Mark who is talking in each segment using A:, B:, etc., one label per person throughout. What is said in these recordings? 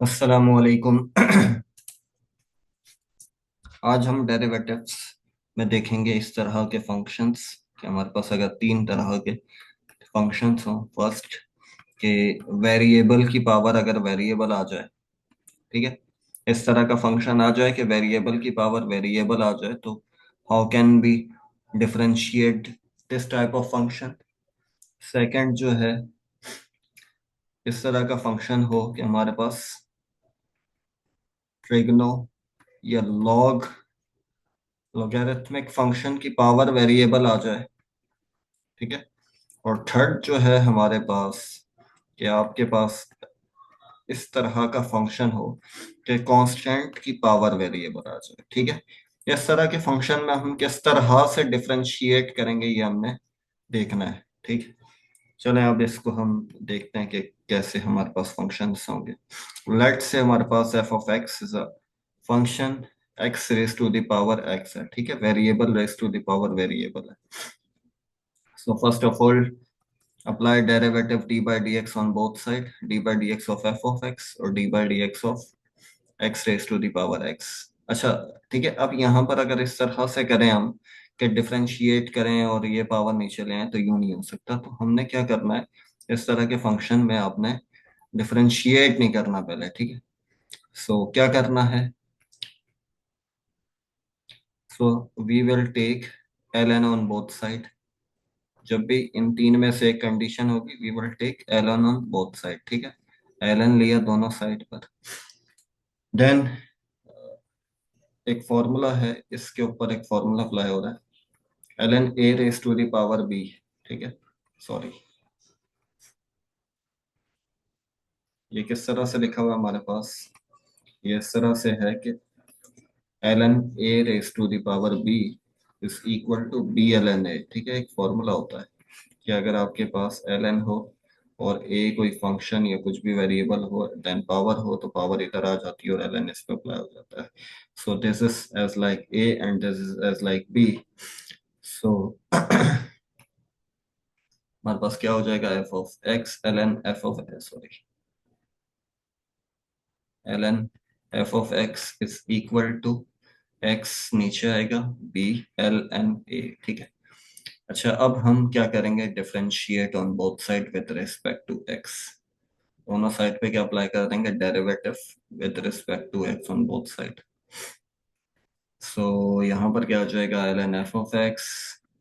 A: अस्सलामुअलैकुम। आज हम डेरिवेटिव्स में देखेंगे इस तरह के फंक्शंस कि हमारे पास अगर तीन तरह के फंक्शंस हों। फर्स्ट के वेरिएबल की पावर अगर वेरिएबल आ जाए, ठीक है, इस तरह का फंक्शन आ जाए कि वेरिएबल की पावर वेरिएबल आ जाए, तो how can be differentiate this type of function. Second जो है, इस तरह का फंक्शन हो कि हमारे पास ट्रिग्नो या लॉग लॉगरिथमिक फंक्शन की पावर वेरिएबल आ जाए, ठीक है। और थर्ड जो है हमारे पास, कि आपके पास इस तरह का फंक्शन हो कि कांस्टेंट की पावर वेरिएबल आ जाए, ठीक है। इस तरह के फंक्शन में हम किस तरह से डिफरेंशिएट करेंगे ये हमने देखना है, ठीक है। चलें अब इसको हम देखते हैं कि कैसे हमारे पास फंक्शंस होंगे। लेट्स से हमारे पास f of x is a function, x raise to the power x है, ठीक है, variable raise to the power variable है। So first of all, apply derivative d by dx on both side, d by dx of f of x और d by dx of x raised to the power x। अच्छा, ठीक है। अब यहाँ पर अगर इस तरह से करें हम कि डिफरेंशिएट करें और ये पावर नीचे ले आए, तो यूं नहीं हो सकता। तो हमने क्या करना है, इस तरह के फंक्शन में आपने डिफरेंशिएट नहीं करना पहले, ठीक है। सो क्या करना है, so we will take ln on both side. जब भी इन तीन में से एक कंडीशन होगी, we will take ln on both side, ठीक है। ln लिया दोनों साइड पर। देन एक फॉर्मूला है, इसके ऊपर एक फॉर्मूला अप्लाई हो रहा है, ln a raise to the power b, ठीक है। सॉरी, ये किस तरह से लिखा हुआ है हमारे पास, ये इस तरह से है कि ln a raise to the power b is equal to b ln a, ठीक है। एक फॉर्मूला होता है कि अगर आपके पास ln हो और a कोई फंक्शन या कुछ भी वेरिएबल हो, देन पावर हो, तो पावर इधर आ जाती है और ln इस पे अप्लाई हो जाता है। So this is as like a and this is as like b। So हमारे पास क्या हो जाएगा, f of x ln f of sorry ln f of x is equal to x नीचे आएगा b ln a, ठीक है। अच्छा, अब हम क्या करेंगे, differentiate on both side with respect to x। दोनों साइड पे क्या अप्लाई कर देंगे, derivative with respect to x on both side. So यहाँ पर क्या आ जाएगा, ln f of x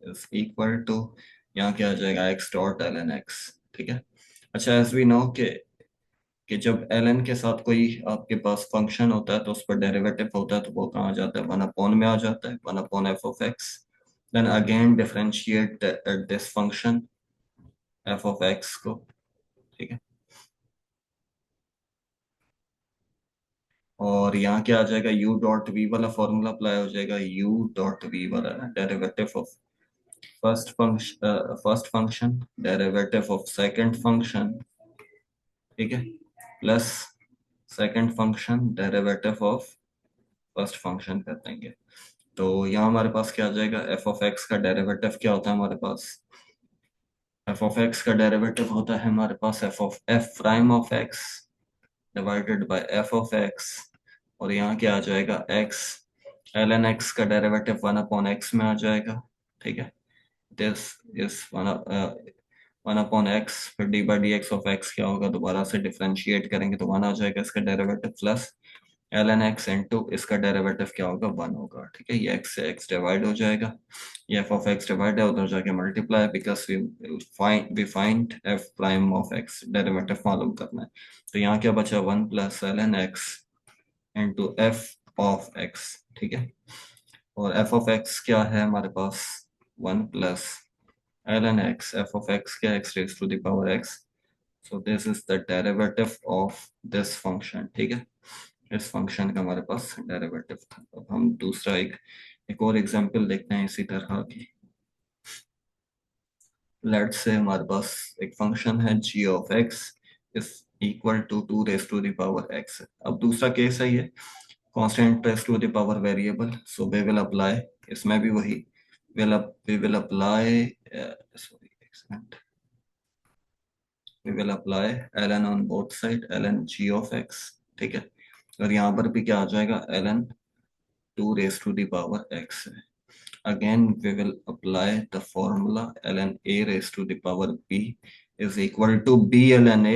A: is equal to, यहाँ क्या आ जाएगा, x डॉट ln x, ठीक है। अच्छा, एज वी नो कि जब ln के साथ कोई आपके पास फंक्शन होता है तो उस पर डेरिवेटिव होता है, तो वो कहाँ आ जाता है, वन अपॉन में आ जाता है, one upon f of x. Then again differentiate this function f of x को, ठीक है। और यहाँ क्या आ जाएगा, u डॉट v वाला फॉर्मूला अप्लाई हो जाएगा, u डॉट v वाला ना, derivative of first function, derivative of second function, ठीक है, plus second function derivative of first function कर देंगे। तो यहाँ हमारे पास क्या आ जाएगा, एफ ऑफ एक्स का डेरिवेटिव क्या होता है हमारे पास, एफ ऑफ एक्स का डेरिवेटिव होता है हमारे पास f prime of x divided by f of x. और यहाँ क्या आ जाएगा, एक्स एल एन एक्स का डेरिवेटिव वन अपॉन एक्स में आ जाएगा, ठीक है। This is one upon x, फिर d by d x of x क्या होगा, दोबारा से डिफरेंशिएट करेंगे तो वन आ जाएगा इसका derivative, plus l n x into इसका डेरिवेटिव क्या होगा, वन होगा, ठीक है। ये एक्स से एक्स डिवाइड हो जाएगा, ये एफ ऑफ एक्स डिवाइड है, उधर जाके multiply, because we find f prime of x, derivative मालूम करना है। तो यहाँ क्या बचा, one plus l n x into f of x, ठीक है। और एफ ऑफ एक्स क्या है हमारे पास, one plus l n x, f of x क्या, x raise to the power x. So this is the derivative of this function, ठीक है। इस फंक्शन का हमारे पास डेरिवेटिव था। अब हम दूसरा एक और एग्जांपल देखते हैं इसी तरह की। लेट्स से हमारे पास एक फंक्शन है g of x is equal to two raise to the power x। अब दूसरा केस है ये constant raise to the power variable, so we will apply, इसमें भी वही we will apply sorry we will apply ln on both side, ln g of x, ठीक है। और यहाँ पर भी क्या आ जाएगा, ln 2 raise to the power x है। Again, we will apply the formula ln a raised to the power b is equal to b ln a।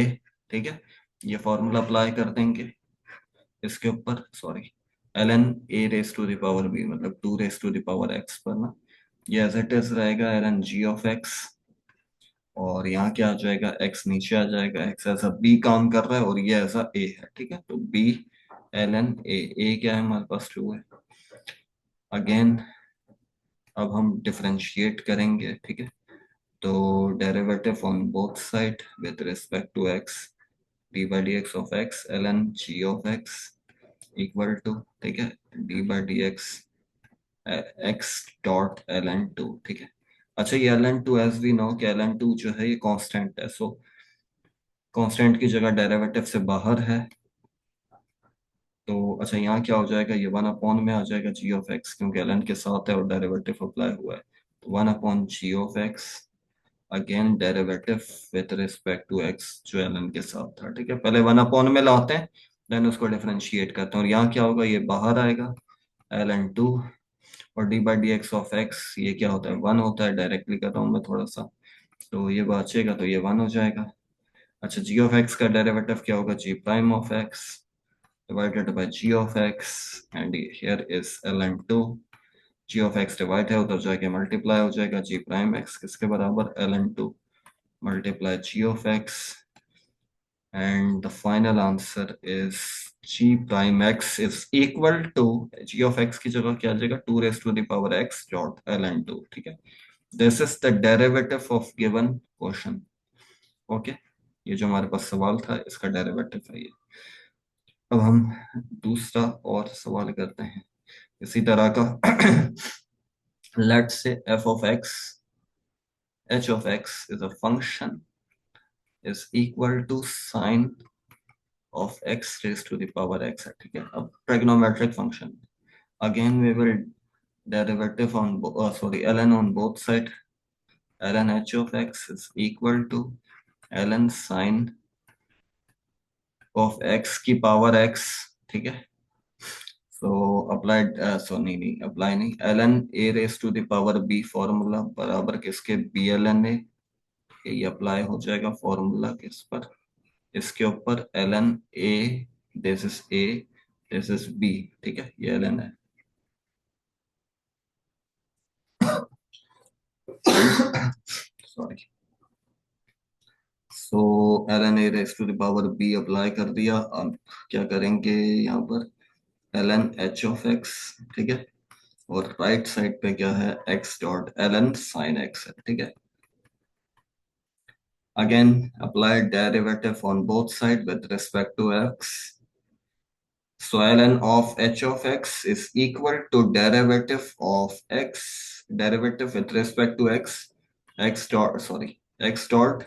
A: ठीक है, ये फॉर्मूला अप्लाई कर देंगे इसके ऊपर, sorry, ln a raised to the power b मतलब 2 raised to the power x पर ना, ये एज इट इज रहेगा ln g of x। और यहाँ क्या आ जाएगा, x नीचे आ जाएगा, x ऐसा b काम कर रहा है और ये ऐसा a है। ठीक है, तो b ln a क्या है हमारे पास 2 है। अगेन अब हम डिफरेंशिएट करेंगे। ठीक है, तो derivative on both side with respect to x, d by d x of x ln g of x equal to, ठीक है, d by d x x dot ln 2। ठीक है, अच्छा ये ln 2 एज वी नो कि ln 2 जो है ये कांस्टेंट है, सो कांस्टेंट की जगह डेरिवेटिव से बाहर है। तो अच्छा यहाँ क्या हो जाएगा, ये 1 अपॉन में आ जाएगा g ऑफ x क्योंकि ln के साथ है और डेरिवेटिव अप्लाई हुआ है, तो 1 upon g of x again derivative with respect to x जो ln के साथ था। ठीक है, पहले 1 अपॉन में लाते हैं, देन उसको डिफरेंशिएट करते हैं, और यहाँ क्या होगा, ये बाहर आएगा ln 2, और D by d x of x ये क्या होता है, 1 होता है, डायरेक्टली कर रहा हूँ मैं थोड़ा सा, तो ये बचेगा तो ये 1 हो जाएगा। अच्छा जी ऑफ एक्स का डेरिवेटिव क्या होगा, g prime of x divided by g of x, and here is ln 2, g of x divide है उधर जाके मल्टीप्लाई हो जाएगा, जी प्राइम एक्स किसके बराबर, ln 2 multiply g of x, and the final answer is g prime x is equal to g of x की जगह क्या आ जाएगा, 2 raised to the power x dot ln 2। ठीक है, this is the derivative of given question। Okay, ये जो हमारे पास सवाल था इसका डेरिवेटिव है ये। अब हम दूसरा और सवाल करते हैं इसी तरह का। Let's say f of x, h of x is a function is equal to sine of x raised to the power x है। ठीक है, अब trigonometric function, again we will derivative on sorry ln on both side, ln h of x is equal to ln sin of x की power x। ठीक है, सो applied सो नहीं नहीं apply नहीं, ln a raised to the power b formula बराबर किसके, b ln a, ये apply हो जाएगा फॉर्मूला किस पर, इसके ऊपर ln a, this is a, this is b। ठीक है, ये ln है। Sorry, so ln a raise to the power b apply कर दिया। अब क्या करेंगे यहाँ पर, ln h ऑफ x। ठीक है, और राइट साइड पे क्या है, x dot ln sin x है। ठीक है, again apply derivative on both side with respect to x, so ln of h of x is equal to derivative of x, derivative with respect to x, x dot sorry x dot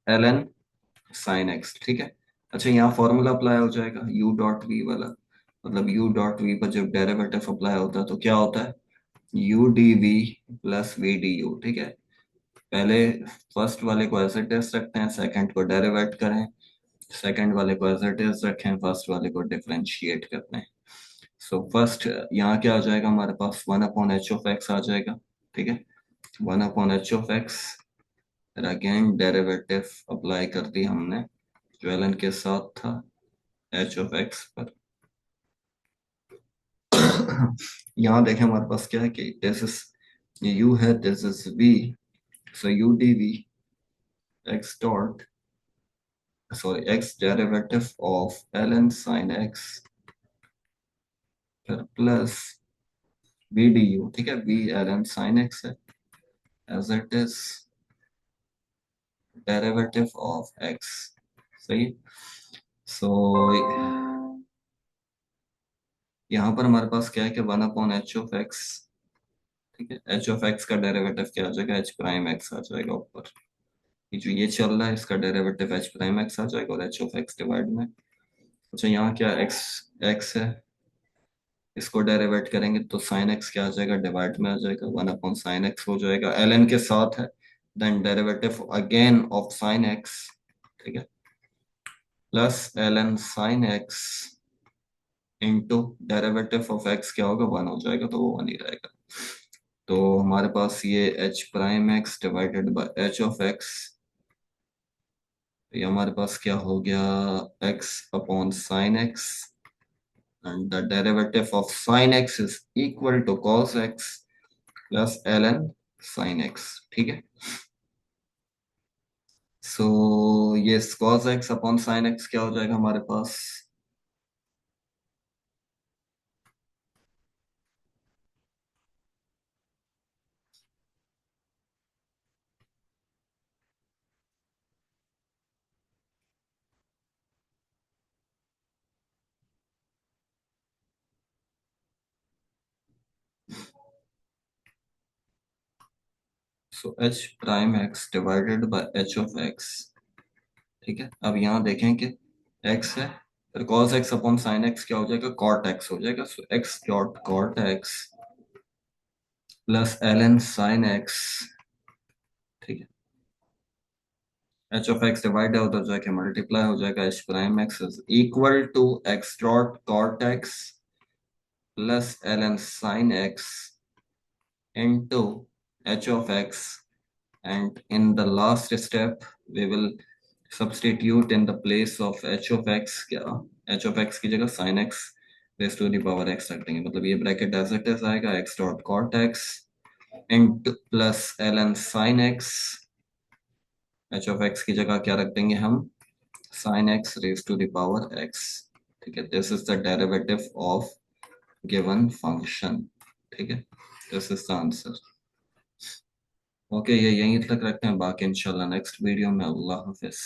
A: ln sin x। ठीक है, अच्छा यहाँ formula apply हो जाएगा u dot v वाला, मतलब u dot v पर जब डेरिवेटिव अप्लाई होता है तो क्या होता है, u dv plus v du। ठीक है, पहले फर्स्ट वाले को एज इट इज रखते हैं, सेकंड को डेरिवेट करें, सेकंड वाले को एज इट इज रखें, फर्स्ट वाले को डिफरेंशिएट करते हैं। सो फर्स्ट यहाँ क्या आ जाएगा हमारे पास, 1 अपॉन h ऑफ x आ जाएगा। ठीक है, 1 अपॉन h ऑफ x, फिर अगेन डेरिवेटिव अप्लाई कर दी हमने जो ln के साथ था h ऑफ x पर। यहाँ देखें हमारे पास क्या है कि दिस इज u है, this is v, so u dv x dot sorry x derivative of ln sin x फिर प्लस v du। ठीक है, v ln sin x है as it is derivative of x। सही, सो यहाँ पर हमारे पास क्या है कि 1 अपॉन h ऑफ x। ठीक है, h ऑफ x का डेरिवेटिव क्या आ जाएगा, h प्राइम x आ जाएगा ऊपर, ये जो ये चल रहा है इसका डेरिवेटिव h प्राइम x आ जाएगा और h ऑफ x डिवाइड में, अच्छा यहाँ क्या x है, इसको डेरिवेट करेंगे तो साइन x क्या आ जाएगा, डिवाइड में आ जाएगा, 1 अपॉन sin x हो जाएगा, ln के साथ है, then derivative again of sin x। ठीक है, plus l n sine x into derivative of x क्या होगा, वन हो जाएगा, तो वो वन ही रहेगा। तो हमारे पास ये h prime x divided by h of x, ये हमारे पास क्या हो गया, x upon sine x, and the derivative of sine x is equal to cos x plus l n sine x. ठीक है, सो ये cos x upon sine x क्या हो जाएगा हमारे पास, so h prime x divided by h of x. ठीक है, अब यहाँ देखें कि एक्स है, फिर cos x upon sine x क्या हो जाएगा, cot एक्स हो जाएगा, so x dot cot x plus l n sine x. ठीक है, एच ऑफ एक्स डिवाइड है, उधर जाके मल्टीप्लाई हो जाएगा, h prime x is equal to x dot cot x plus l n sine x into h of x, and in the last step we will substitute in the place of h of x, क्या h of x की जगह sin x raise to the power x रख देंगे, मतलब ये bracket as it is आएगा, x डॉट cot x into plus ln sin x, h of x की जगह क्या रख देंगे हम, sin x raise to the power x। ठीक है, this is the derivative of given function. ठीक है, this is the answer. Okay, ये यहीं तक रखते हैं, बाकी इंशाल्लाह नेक्स्ट वीडियो में। अल्लाह हाफिज।